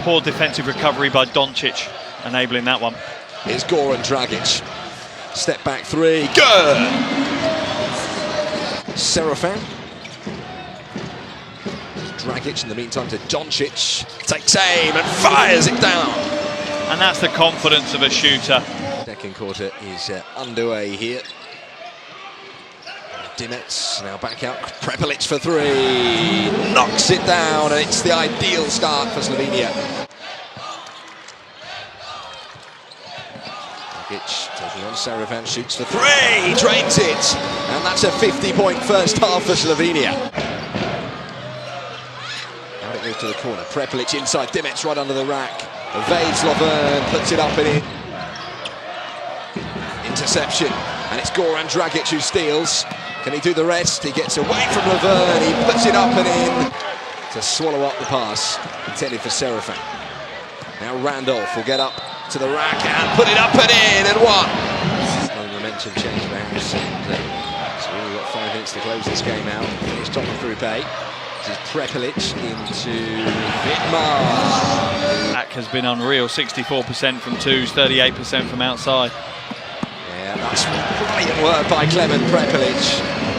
Poor defensive recovery by Doncic, enabling that one. Here's Goran Dragic. Step back three. Good! Serafin. Dragic in the meantime to Doncic. Takes aim and fires it down. And that's the confidence of a shooter. Second quarter is underway here. Dimets now back out. Prepelic for three. Knocks it down, and it's the ideal start for Slovenia. Dragic taking on Serafin, shoots for three, drains it, and that's a 50-point first half for Slovenia. Now it moves to the corner. Prepelic inside, Dimets right under the rack. Evades Lovern, puts it up and in. Interception, and it's Goran Dragic who steals. Can he do the rest? He gets away from Lovern, he puts it up and in to swallow up the pass intended for Serafin. Now Randolph will get up to the rack and put it up and in, and one. No momentum change perhaps, and so we've got 5 minutes to close this game out. Finish top of Group A. This is Prepelic into Vidmar. That has been unreal. 64% from twos, 38% from outside. Yeah, that's brilliant work by Clement Prepelic.